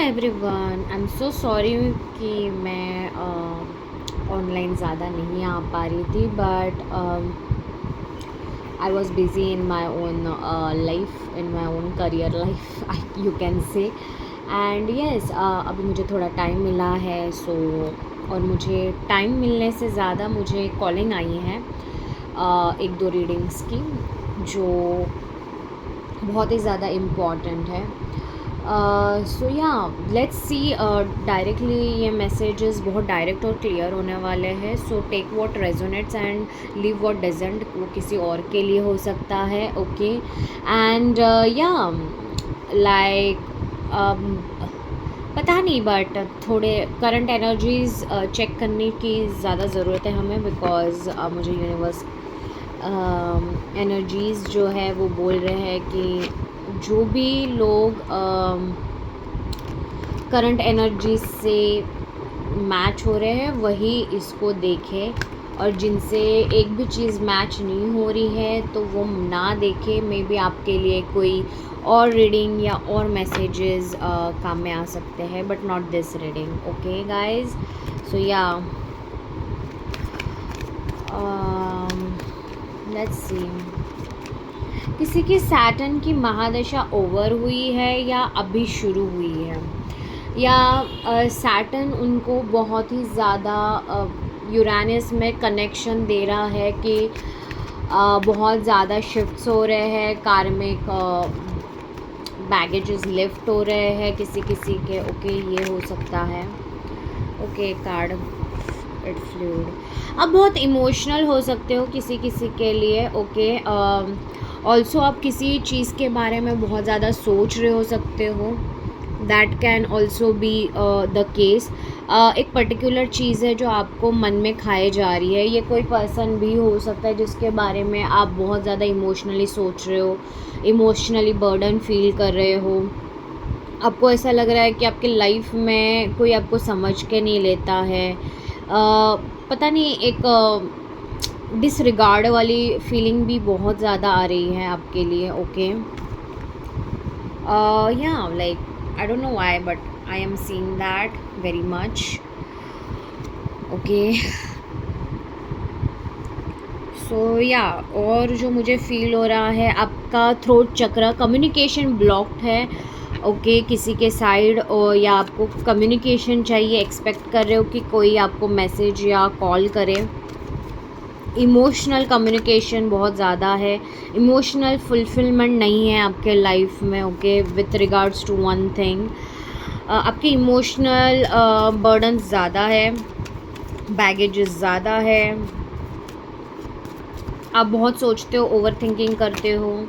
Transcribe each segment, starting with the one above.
Everyone, I am so sorry कि मैं online ज़्यादा नहीं आ पा रही थी, but I was busy in my own life, in my own career life you can say. And yes, अभी मुझे थोड़ा टाइम मिला है और मुझे टाइम मिलने से ज़्यादा मुझे कॉलिंग आई है एक दो रीडिंग्स की, जो बहुत ही ज़्यादा इम्पॉर्टेंट है। So yeah let's see, directly ये मैसेजेस बहुत डायरेक्ट और क्लियर होने वाले हैं। So take what resonates and leave what doesn't. वो किसी और के लिए हो सकता है, ओके। एंड या लाइक पता नहीं, बट थोड़े करंट एनर्जीज़ चेक करने की ज़्यादा ज़रूरत है हमें, बिकॉज मुझे यूनिवर्स एनर्जीज़ जो है वो बोल रहे हैं कि जो भी लोग करंट एनर्जी से मैच हो रहे हैं वही इसको देखें, और जिनसे एक भी चीज़ मैच नहीं हो रही है तो वो ना देखें। मे बी आपके लिए कोई और रीडिंग या और मैसेजेस काम में आ सकते हैं, but not this reading, okay guys. So yeah let's सी, किसी की सैटर्न की महादशा ओवर हुई है या अभी शुरू हुई है, या सैटर्न उनको बहुत ही ज़्यादा यूरेनस में कनेक्शन दे रहा है कि बहुत ज़्यादा शिफ्ट्स हो रहे हैं, कार्मिक बैगेजेस लिफ्ट हो रहे हैं किसी किसी के, ओके ये हो सकता है। Okay, card it fluid. आप बहुत इमोशनल हो सकते हो किसी किसी के लिए, ओके। ऑल्सो आप किसी चीज़ के बारे में बहुत ज़्यादा सोच रहे हो सकते हो, that can also be the case. एक पर्टिकुलर चीज़ है जो आपको मन में खाए जा रही है। ये कोई पर्सन भी हो सकता है जिसके बारे में आप बहुत ज़्यादा इमोशनली सोच रहे हो, इमोशनली बर्डन फील कर रहे हो। आपको ऐसा लग रहा है कि आपकी लाइफ में कोई आपको समझ के नहीं लेता है, पता नहीं, एक डिसरिगार्ड वाली फीलिंग भी बहुत ज़्यादा आ रही है आपके लिए, okay. Yeah like I don't know why, but I am seeing that very much, okay. So yeah और जो मुझे फील हो रहा है, आपका थ्रोट चक्र कम्युनिकेशन ब्लॉक्ड है, ओके किसी के साइड, और या आपको कम्युनिकेशन चाहिए, एक्सपेक्ट कर रहे हो कि कोई आपको मैसेज या कॉल करे। इमोशनल कम्युनिकेशन बहुत ज़्यादा है, इमोशनल फुलफिलमेंट नहीं है आपके लाइफ में, okay, with regards to one thing. आपकी इमोशनल बर्डन ज़्यादा है, बैगेजेस ज़्यादा है, आप बहुत सोचते हो, ओवर थिंकिंग करते हो,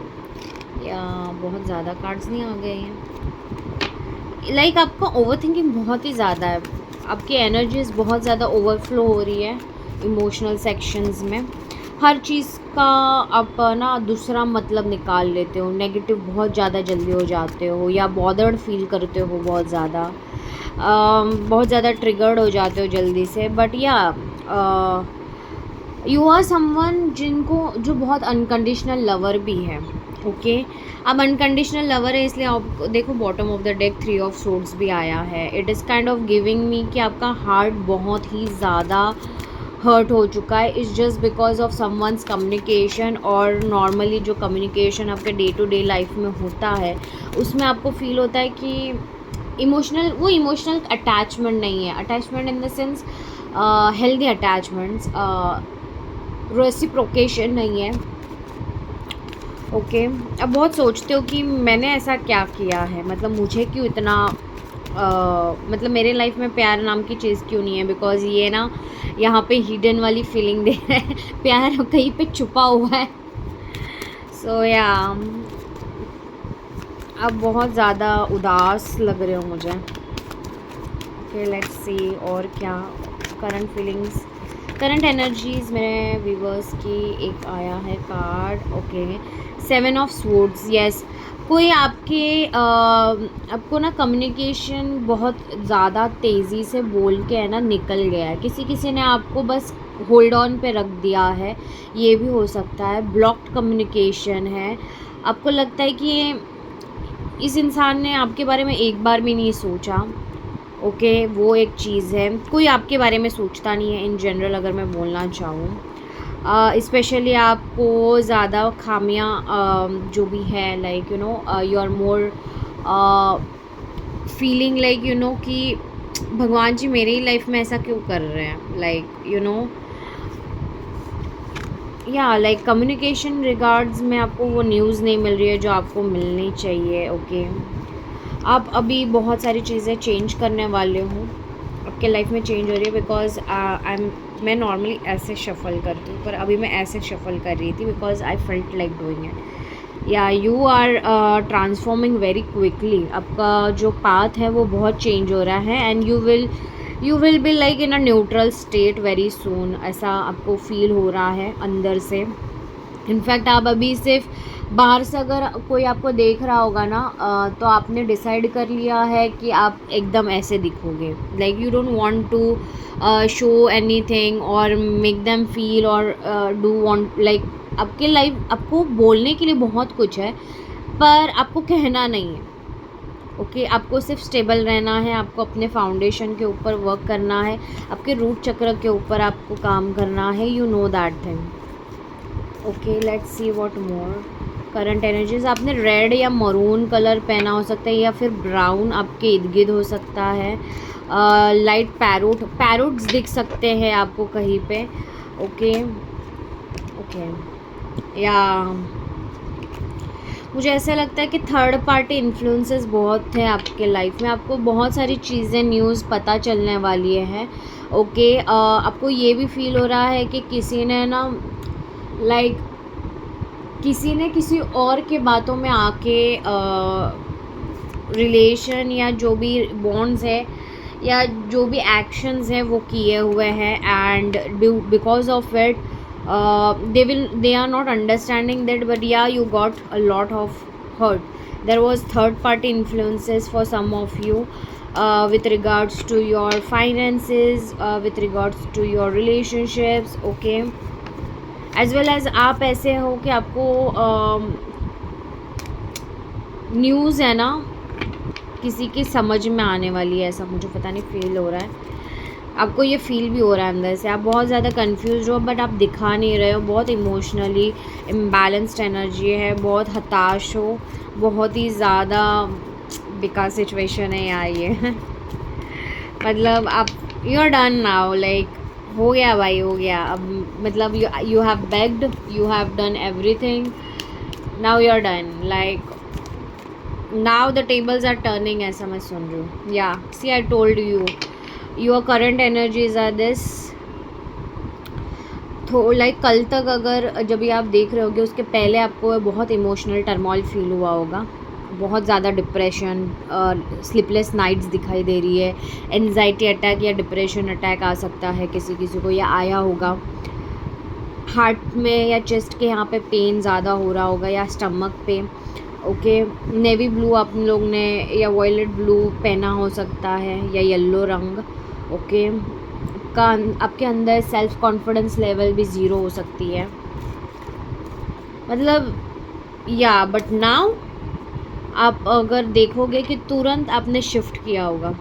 या बहुत ज़्यादा कार्ड्स नहीं आ गए हैं। लाइक आपका ओवर थिंकिंग बहुत ही ज़्यादा है, आपकी एनर्जीज बहुत ज़्यादा ओवरफ्लो हो रही है इमोशनल सेक्शंस में। हर चीज़ का आप ना दूसरा मतलब निकाल लेते हो, नेगेटिव बहुत ज़्यादा जल्दी हो जाते हो, या बॉदर्ड फील करते हो बहुत ज़्यादा, बहुत ज़्यादा ट्रिगर्ड हो जाते हो जल्दी से। बट या यू आर समवन जो बहुत अनकंडीशनल लवर भी है, ओके। अब अनकंडीशनल लवर है, इसलिए आप देखो bottom of the deck 3 of swords भी आया है। It is kind of giving मी कि आपका हार्ट बहुत ही ज़्यादा हर्ट हो चुका है, is just because of someone's communication. और नॉर्मली जो कम्युनिकेशन आपके डे टू डे लाइफ में होता है उसमें आपको फील होता है कि इमोशनल अटैचमेंट नहीं है, attachment in the sense healthy attachments, reciprocation नहीं है, ओके। अब बहुत सोचते हो कि मैंने ऐसा क्या किया है, मतलब मुझे क्यों इतना मतलब मेरे लाइफ में प्यार नाम की चीज़ क्यों नहीं है, बिकॉज ये ना यहाँ पे हिडन वाली फीलिंग दे रहा है, प्यार कहीं पे छुपा हुआ है। सो या अब बहुत ज़्यादा उदास लग रहे हो मुझे, ओके। लेट्स सी और क्या करंट फीलिंग्स, करंट एनर्जीज़ मेरे व्यूवर्स की। एक आया है card, okay, 7 of swords. Yes, कोई आपको ना कम्युनिकेशन बहुत ज़्यादा तेज़ी से बोल के है ना निकल गया है, किसी ने आपको बस होल्ड ऑन पे रख दिया है, ये भी हो सकता है। ब्लॉक्ड कम्युनिकेशन है, आपको लगता है कि इस इंसान ने आपके बारे में एक बार भी नहीं सोचा। ओके, वो एक चीज़ है। कोई आपके बारे में सोचता नहीं है इन जनरल, अगर मैं बोलना चाहूँ। स्पेशली आपको ज़्यादा खामियां जो भी है, like you know you are more feeling like you know कि भगवान जी मेरी लाइफ में ऐसा क्यों कर रहे हैं, लाइक यू नो या लाइक कम्युनिकेशन रिगार्ड्स में आपको वो न्यूज़ नहीं मिल रही है जो आपको मिलनी चाहिए। ओके, आप अभी बहुत सारी चीज़ें चेंज करने वाले हो, आपके लाइफ में चेंज हो रही है। बिकॉज मैं नॉर्मली ऐसे शफल करती हूँ, पर अभी मैं ऐसे शफल कर रही थी because I felt like doing it. Yeah you are transforming very quickly. आपका जो पाथ है वो बहुत चेंज हो रहा है and you will be like in a neutral state very soon, ऐसा आपको फील हो रहा है अंदर से। इनफैक्ट आप अभी सिर्फ बाहर से अगर कोई आपको देख रहा होगा ना, तो आपने डिसाइड कर लिया है कि आप एकदम ऐसे दिखोगे। Like you don't want to show anything or make them feel or do want like आपके लाइफ, आपको बोलने के लिए बहुत कुछ है पर आपको कहना नहीं है। ओके, आपको सिर्फ स्टेबल रहना है, आपको अपने फाउंडेशन के ऊपर वर्क करना है, आपके रूट चक्र के ऊपर आपको काम करना है। You know that thing. Okay, let's see what more current energies. आपने रेड या मरून कलर पहना हो सकता है या फिर ब्राउन आपके इर्द गिर्द हो सकता है। लाइट पैरोट्स दिख सकते हैं आपको कहीं पे। ओके ओके, या मुझे ऐसा लगता है कि थर्ड पार्टी इन्फ्लुएंसेस बहुत हैं आपके लाइफ में। आपको बहुत सारी चीज़ें न्यूज़ पता चलने वाली है। ओके, आपको ये भी फील हो रहा है कि किसी ने ना लाइक किसी ने किसी और के बातों में आके रिलेशन या जो भी बॉन्ड्स है या जो भी एक्शंस हैं वो किए हुए हैं and because of it they are not understanding that, but yeah, you got a lot of hurt. There was third party influences for some of you with regards to your finances, with regards to your relationships. Okay, as well as आप ऐसे हो कि आपको news है ना किसी की समझ में आने वाली है, ऐसा मुझे पता नहीं फील हो रहा है। आपको ये फील भी हो रहा है अंदर से, आप बहुत ज़्यादा कंफ्यूज हो बट आप दिखा नहीं रहे हो। बहुत इमोशनली इम्बैलेंस्ड एनर्जी है, बहुत हताश हो, बहुत ही ज़्यादा बेकार सिचुएशन है यार ये मतलब आप you are done now, like हो गया भाई, हो गया अब। मतलब you have begged, you have done everything, now you are done. Like now the tables are turning, ऐसा मैं सुन रही हूँ। Yeah see I told you your current energies are this. तो लाइक कल तक अगर जब भी आप देख रहे होगे उसके पहले आपको बहुत इमोशनल टर्मोइल फील हुआ होगा, बहुत ज़्यादा डिप्रेशन, स्लीपलेस नाइट्स दिखाई दे रही है, एनजाइटी अटैक या डिप्रेशन अटैक आ सकता है किसी किसी को, या आया होगा। हार्ट में या चेस्ट के यहाँ पे पेन ज़्यादा हो रहा होगा या स्टमक पे। ओके, नेवी ब्लू आप लोग ने या वॉयलेट ब्लू पहना हो सकता है या येलो रंग। ओके, आपके अंदर सेल्फ कॉन्फिडेंस लेवल भी ज़ीरो हो सकती है, मतलब या बट नाउ आप अगर देखोगे कि तुरंत आपने शिफ्ट किया होगा।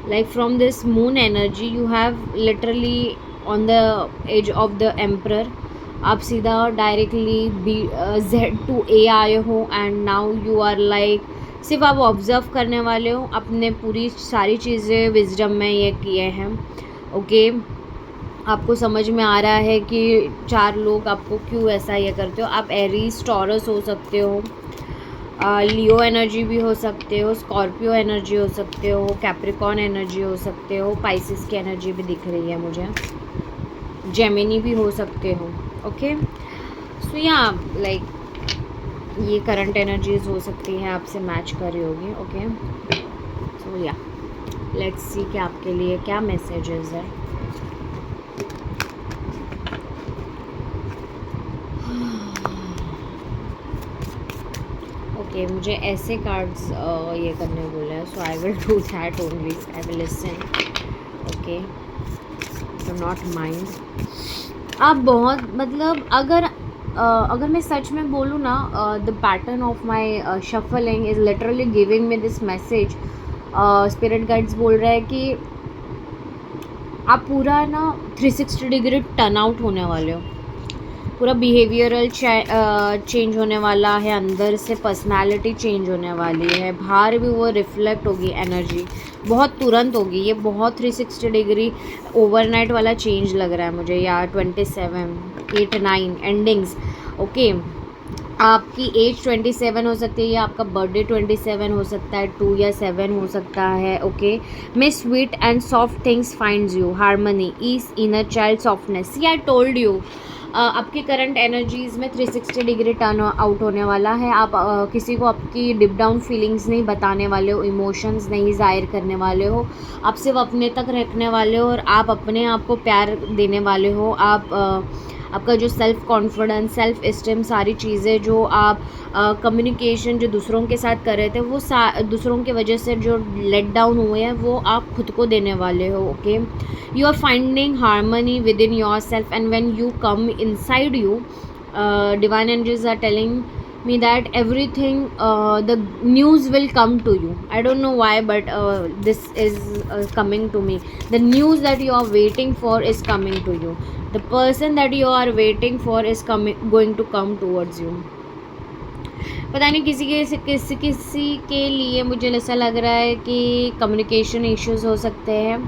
Like from this moon energy you have literally on the edge of the emperor, आप सीधा डायरेक्टली Z to A आए हो and now you are like सिर्फ आप ऑब्ज़र्व करने वाले हो, अपने पूरी सारी चीज़ें विजडम में ये किए हैं। ओके, आपको समझ में आ रहा है कि चार लोग आपको क्यों ऐसा ये करते हो। आप एरीज टॉरस हो सकते हो, लियो एनर्जी भी हो सकते हो, स्कॉर्पियो एनर्जी हो सकते हो, कैप्रिकॉन एनर्जी हो सकते हो, पाइसिस की एनर्जी भी दिख रही है मुझे, जेमिनी भी हो सकते हो। ओके, सो या लाइक ये करंट एनर्जीज हो सकती हैं आपसे मैच कर रही होगी। ओके, सो या लेट्स सी कि आपके लिए क्या मैसेजेस है। ओके, मुझे ऐसे कार्ड्स ये करने बोला है, so I will do that only, I will listen. Okay, do not mind. आप बहुत मतलब अगर अगर मैं सच में बोलूँ ना, the pattern of my shuffling is literally giving me this message. Spirit guides बोल रहे हैं कि आप पूरा ना 360 डिग्री टर्न आउट होने वाले हो, पूरा बिहेवियरल चेंज होने वाला है, अंदर से पर्सनालिटी चेंज होने वाली है, बाहर भी वो रिफ्लेक्ट होगी, एनर्जी बहुत तुरंत होगी। ये बहुत 360 डिग्री ओवरनाइट वाला चेंज लग रहा है मुझे, या 27, 8, 9 एंडिंग्स। ओके, आपकी एज 27 हो सकती है, या आपका बर्थडे 27 हो सकता है, 2 या 7 हो सकता है। Okay, may sweet and soft things finds you, harmony, ease, inner child softness. I told you, आपकी करंट एनर्जीज़ में 360 डिग्री टर्न आउट होने वाला है। आप किसी को आपकी डिप डाउन फीलिंग्स नहीं बताने वाले हो, इमोशंस नहीं ज़ाहिर करने वाले हो, आप सिर्फ अपने तक रखने वाले हो, और आप अपने आप को प्यार देने वाले हो। आपका जो सेल्फ़ कॉन्फिडेंस, सेल्फ़ इस्टीम, सारी चीज़ें जो आप कम्युनिकेशन जो दूसरों के साथ कर रहे थे, वो दूसरों की वजह से जो लेट डाउन हुए हैं, वो आप खुद को देने वाले हो। Okay, you are finding harmony within yourself, and when you come inside you, divine angels are telling me that everything, the news will come to you. I don't know why, but this is coming to me. The news that you are waiting for is coming to you. The person that you are waiting for is going to come towards you. पता नहीं किसी के लिए मुझे ऐसा लग रहा है कि कम्युनिकेशन इश्यूज हो सकते हैं।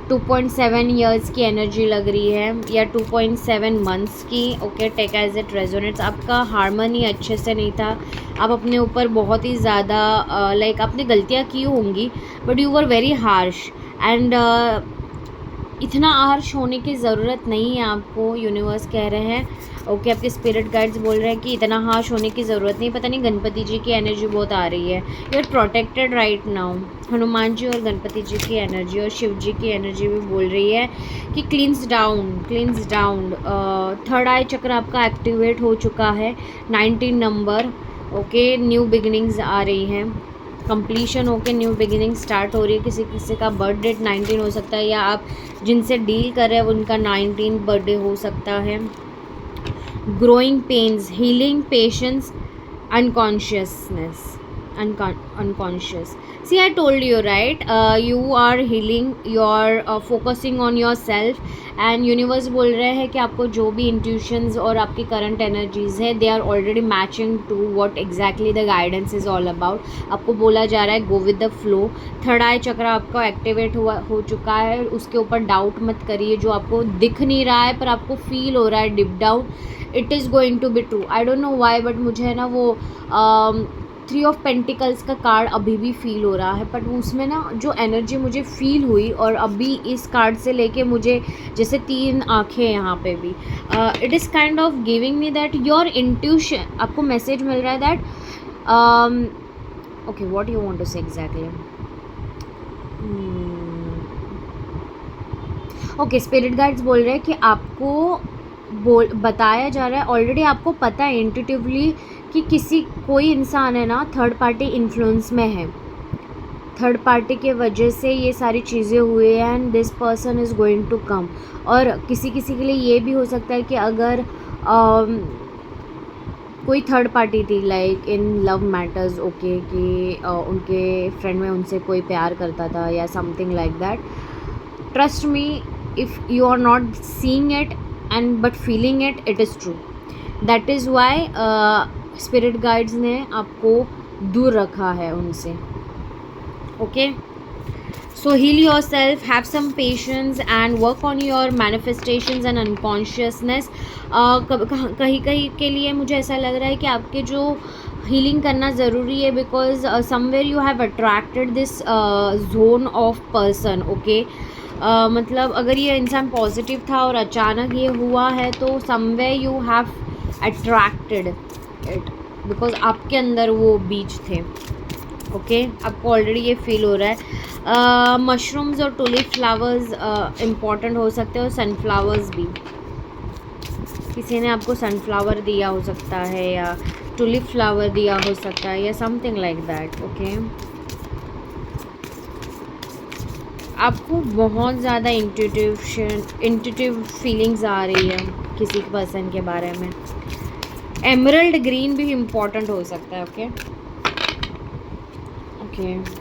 2.7 ईयर्स की एनर्जी लग रही है, या 2.7 मंथ्स की। Okay, take as it resonates. आपका हार्मनी अच्छे से नहीं था, आप अपने ऊपर बहुत ही ज़्यादा लाइक आपने गलतियाँ की होंगी, but you were very harsh, and इतना हार्श होने की ज़रूरत नहीं है आपको, यूनिवर्स कह रहे हैं। ओके, आपके स्पिरिट गाइड्स बोल रहे हैं कि इतना हार्श होने की ज़रूरत नहीं। पता नहीं, गणपति जी की एनर्जी बहुत आ रही है, you are protected right now. Hanuman ji और गणपति जी की एनर्जी और शिव जी की एनर्जी भी बोल रही है कि क्लींस डाउन। थर्ड आई चक्र आपका एक्टिवेट हो चुका है, 19 नंबर। ओके, न्यू बिगिनिंग्स आ रही हैं, कंप्लीशन होके न्यू बिगिनिंग स्टार्ट हो रही है। किसी का बर्थ डेट 19 हो सकता है, या आप जिनसे डील कर रहे हैं उनका 19 बर्थडे हो सकता है। Growing pains, healing, patience, unconscious. See, I told you, right? You are healing, you are focusing on yourself, and universe बोल रहे हैं कि आपको जो भी intuitions और आपकी current energies है, they are already matching to what exactly the guidance is all about. आपको बोला जा रहा है go with the flow. Third eye chakra आपका एक्टिवेट हो चुका है, उसके ऊपर डाउट मत करिए। जो आपको दिख नहीं रहा है पर आपको फील हो रहा है dip down, it is going to be true. I don't know why, but मुझे है ना वो 3 ऑफ पेंटिकल्स का कार्ड अभी भी फील हो रहा है, बट उसमें ना जो एनर्जी मुझे फील हुई, और अभी इस कार्ड से लेके मुझे जैसे 3 आँखें यहाँ पे भी, it is kind of giving me that your intuition, आपको मैसेज मिल रहा है that okay, what you want to say exactly. Okay, spirit guides बोल रहे हैं कि आपको बताया जा रहा है, ऑलरेडी आपको पता है इंट्यूटिवली कि कोई इंसान है ना थर्ड पार्टी इन्फ्लुएंस में है, थर्ड पार्टी के वजह से ये सारी चीज़ें हुई हैं, and this person is going to come. और किसी के लिए ये भी हो सकता है कि अगर कोई थर्ड पार्टी थी like in love matters, okay, कि उनके फ्रेंड में उनसे कोई प्यार करता था या something like that, trust me, if you are not seeing it and but feeling it, it is true. That is why spirit guides ने आपको दूर रखा है उनसे। Okay, so heal yourself, have some patience and work on your manifestations and unconsciousness. कहीं के लिए मुझे ऐसा लग रहा है कि आपके जो हीलिंग करना ज़रूरी है, because somewhere you have attracted this zone of person. Okay, मतलब अगर ये इंसान पॉजिटिव था और अचानक ये हुआ है, तो somewhere you have attracted it, because आपके अंदर वो बीज थे। ओके, आपको ऑलरेडी ये फील हो रहा है। मशरूम्स और टुलिप फ्लावर्स इम्पॉर्टेंट हो सकते हैं, और सनफ्लावर्स भी, किसी ने आपको सनफ्लावर दिया हो सकता है, या टुलिप फ्लावर दिया हो सकता है, या समथिंग लाइक दैट। ओके, आपको बहुत ज़्यादा इंट्यूटिव फीलिंग्स आ रही है किसी पर्सन के बारे में। एमरल्ड ग्रीन भी इम्पॉर्टेंट हो सकता है। Okay okay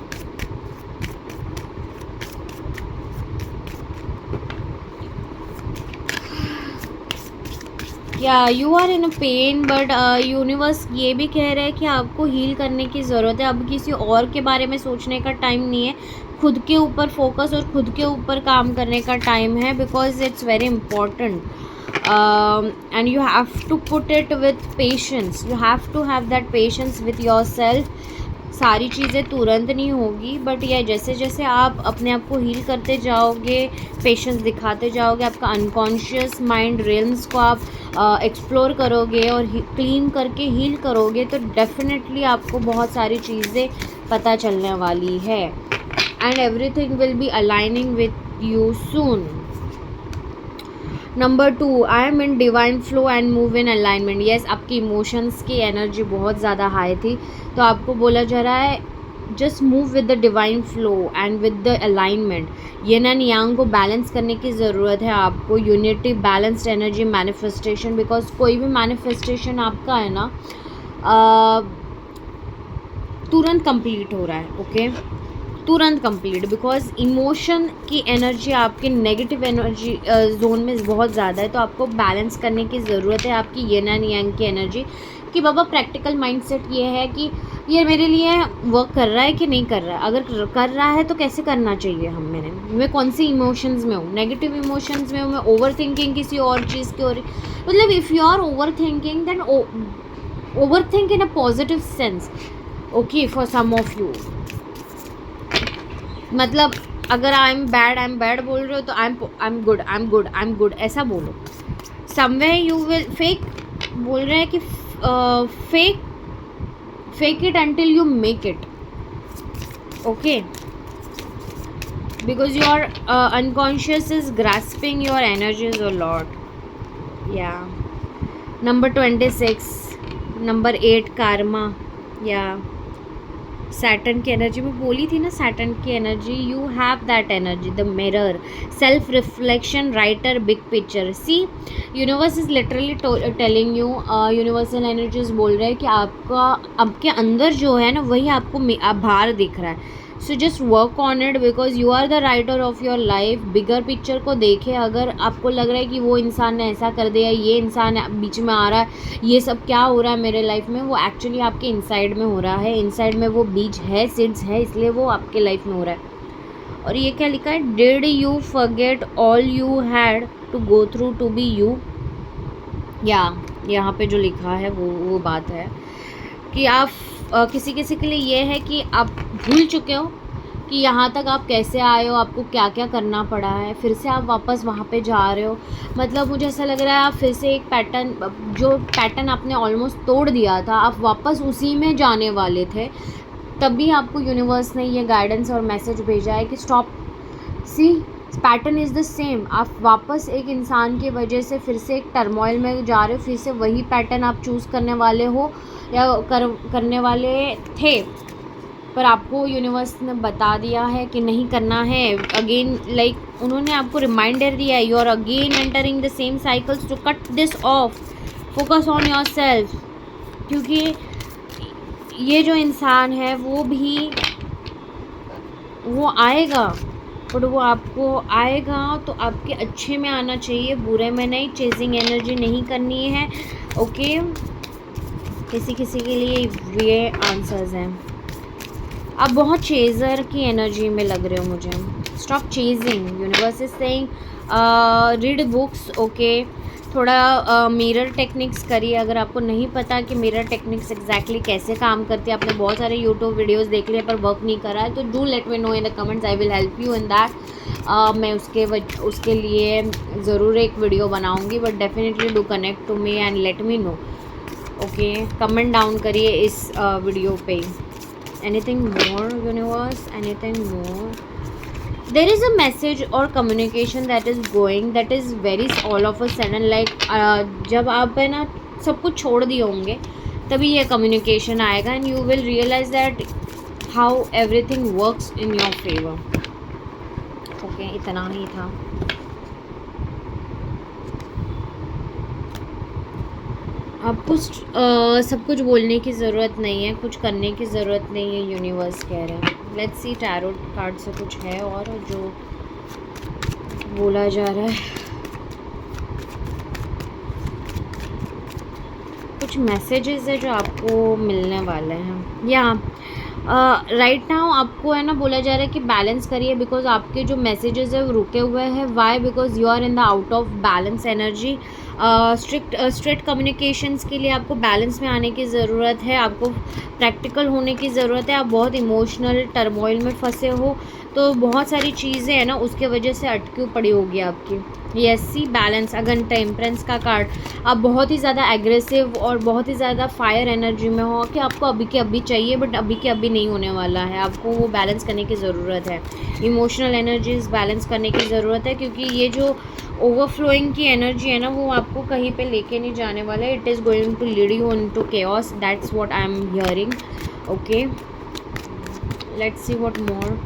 yeah you are in a pain, but universe ये भी कह रहा है कि आपको हील करने की ज़रूरत है। अब किसी और के बारे में सोचने का टाइम नहीं है, खुद के ऊपर फोकस और खुद के ऊपर काम करने का टाइम है, because it's very important and you have to put it with patience, you have to have that patience with yourself. सारी चीज़ें तुरंत नहीं होगी, बट यह जैसे जैसे आप अपने आप को हील करते जाओगे, पेशेंस दिखाते जाओगे, आपका अनकॉन्शियस माइंड रियल्स को आप एक्सप्लोर करोगे और क्लीन करके हील करोगे, तो डेफिनेटली आपको बहुत सारी चीज़ें पता चलने वाली है and everything will be aligning with you soon. Number 2, I am in divine flow and move in alignment. Yes, आपकी इमोशंस की एनर्जी बहुत ज़्यादा हाई थी, तो आपको बोला जा रहा है just move with the divine flow and with the alignment. Yin and yang को बैलेंस करने की ज़रूरत है आपको, unity, balanced energy, manifestation, because कोई भी मैनिफेस्टेशन आपका है ना तुरंत कंप्लीट हो रहा है। ओके तुरंत कंप्लीट, बिकॉज इमोशन की एनर्जी आपके नेगेटिव एनर्जी जोन में बहुत ज़्यादा है, तो आपको बैलेंस करने की ज़रूरत है आपकी यिन एंड यांग की एनर्जी। कि बाबा प्रैक्टिकल माइंडसेट ये है कि ये मेरे लिए वर्क कर रहा है कि नहीं कर रहा है, अगर कर रहा है तो कैसे करना चाहिए मैं कौन सी इमोशंस में हूँ, नेगेटिव इमोशंस में हूँ, मैं ओवर थिंकिंग किसी और चीज़ की, और मतलब if you are overthinking then overthink in a positive sense. Okay for some of you, मतलब अगर आई एम बैड बोल रहे हो तो आई एम गुड ऐसा बोलो। समवेयर यू विल फेक बोल रहे हैं कि fake it until you make it. Okay because your unconscious is grasping your energies a lot. या नंबर 26, नंबर 8 कार्मा, या सैटर्न की एनर्जी में बोली थी ना, सैटर्न की energy, you have that energy, the mirror, self reflection, writer, big picture. See universe is literally telling you, universal energies बोल रहे हैं कि आपके अंदर जो है ना वही आपको बाहर दिख रहा है। So just work on it, because you are the writer of your life. Bigger picture को देखे, अगर आपको लग रहा है कि वो इंसान ने ऐसा कर दिया, ये इंसान बीच में आ रहा है, ये सब क्या हो रहा है मेरे लाइफ में, वो एक्चुअली आपके इनसाइड में हो रहा है। इनसाइड में वो बीज है, सीड्स है, इसलिए वो आपके लाइफ में हो रहा है। और ये क्या लिखा है, did you forget all you had to go through to be you. या यहाँ पे जो लिखा है वो बात है कि आप किसी के लिए ये है कि आप भूल चुके हो कि यहाँ तक आप कैसे आए हो, आपको क्या क्या करना पड़ा है, फिर से आप वापस वहाँ पे जा रहे हो। मतलब मुझे ऐसा लग रहा है आप फिर से एक जो पैटर्न आपने ऑलमोस्ट तोड़ दिया था, आप वापस उसी में जाने वाले थे। तभी आपको यूनिवर्स ने ये गाइडेंस और मैसेज भेजा है कि stop, see pattern is the same. आप वापस एक इंसान की वजह से फिर से एक टर्मोइल में जा रहे हो, फिर से वही पैटर्न आप चूज़ करने वाले हो या करने वाले थे, पर आपको यूनिवर्स ने बता दिया है कि नहीं करना है। अगेन लाइक उन्होंने आपको रिमाइंडर दिया है, you are again entering the same cycles, to cut this off, focus on yourself. क्योंकि ये जो इंसान है वो आएगा, बट वो आपको आएगा तो आपके अच्छे में आना चाहिए, बुरे में नहीं। चेजिंग एनर्जी नहीं करनी है। ओके किसी के लिए ये आंसर्स हैं। आप बहुत चेज़र की एनर्जी में लग रहे हो मुझे। Stop chasing, universe is saying read books. Okay थोड़ा मिरर टेक्निक्स करिए। अगर आपको नहीं पता कि मिरर टेक्निक्स एग्जैक्टली कैसे काम करती है, आपने बहुत सारे यूट्यूब वीडियोस देख लिए पर वर्क नहीं करा है, तो do let me know in the comments, I will help you in that. मैं उसके लिए ज़रूर एक वीडियो बनाऊंगी, but definitely do connect to me and let me know. Okay comment down करिए इस वीडियो पे। Anything more universe, anything more? There is a message or communication that is going, that is very all of a sudden, like जब आप है ना सब कुछ छोड़ दिए होंगे तभी ये communication आएगा and you will realize that how everything works in your favor. Okay इतना ही था। आपको सब कुछ बोलने की ज़रूरत नहीं है, कुछ करने की ज़रूरत नहीं है, यूनिवर्स कह रहे हैं। लेट्स सी टैरो कार्ड से कुछ है और जो बोला जा रहा है। कुछ मैसेजेस है जो आपको मिलने वाले हैं या राइट नाउ आपको है ना बोला जा रहा है कि बैलेंस करिए, बिकॉज आपके जो मैसेजेस है वो रुके हुए हैं। Why? Because you are in the out of balance energy. Strict communications के लिए आपको बैलेंस में आने की ज़रूरत है, आपको प्रैक्टिकल होने की ज़रूरत है। आप बहुत इमोशनल टर्मोइल में फंसे हो, तो बहुत सारी चीज़ें हैं ना उसके वजह से अटकी पड़ी होगी आपकी। यस, सी बैलेंस। अगन टेम्परेंस का कार्ड, आप बहुत ही ज़्यादा एग्रेसिव और बहुत ही ज़्यादा फायर एनर्जी में हो कि आपको अभी के अभी चाहिए, बट अभी के अभी नहीं होने वाला है। आपको वो बैलेंस करने की ज़रूरत है, इमोशनल एनर्जीज बैलेंस करने की ज़रूरत है, क्योंकि ये जो ओवरफ्लोइंग की एनर्जी है ना वो आपको कहीं पे लेके नहीं जाने वाला है। It is going to lead you into chaos, that's what I am hearing. Okay, let's see what more,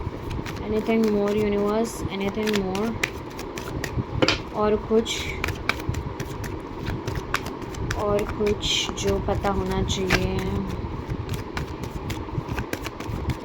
anything more universe, anything more, और कुछ जो पता होना चाहिए।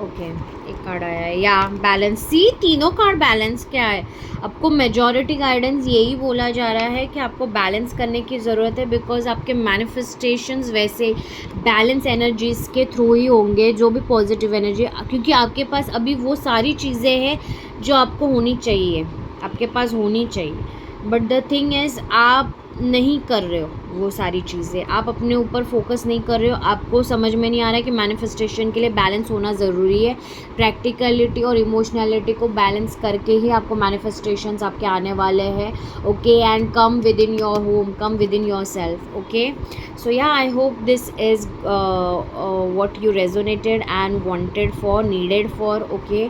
ओके, एक कार्ड आया है या बैलेंस। सी, तीनों कार्ड बैलेंस क्या है। आपको मेजॉरिटी गाइडेंस यही बोला जा रहा है कि आपको बैलेंस करने की ज़रूरत है, बिकॉज आपके मैनिफेस्टेशंस वैसे बैलेंस एनर्जीज के थ्रू ही होंगे, जो भी पॉजिटिव एनर्जी, क्योंकि आपके पास अभी वो सारी चीज़ें हैं जो आपको होनी चाहिए, आपके पास होनी चाहिए। बट द थिंग इज़ आप नहीं कर रहे हो वो सारी चीज़ें, आप अपने ऊपर फोकस नहीं कर रहे हो। आपको समझ में नहीं आ रहा है कि मैनिफेस्टेशन के लिए बैलेंस होना ज़रूरी है। प्रैक्टिकलिटी और इमोशनलिटी को बैलेंस करके ही आपको मैनिफेस्टेशंस आपके आने वाले हैं। Okay, and come within your home, come within yourself. Okay, so yeah I hope this is what you resonated and wanted for, needed for. Okay,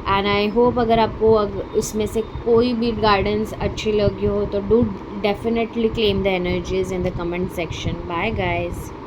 and I hope अगर आपको इसमें से कोई भी guidance अच्छी लगी हो तो do definitely claim the energies in the comment section. Bye guys.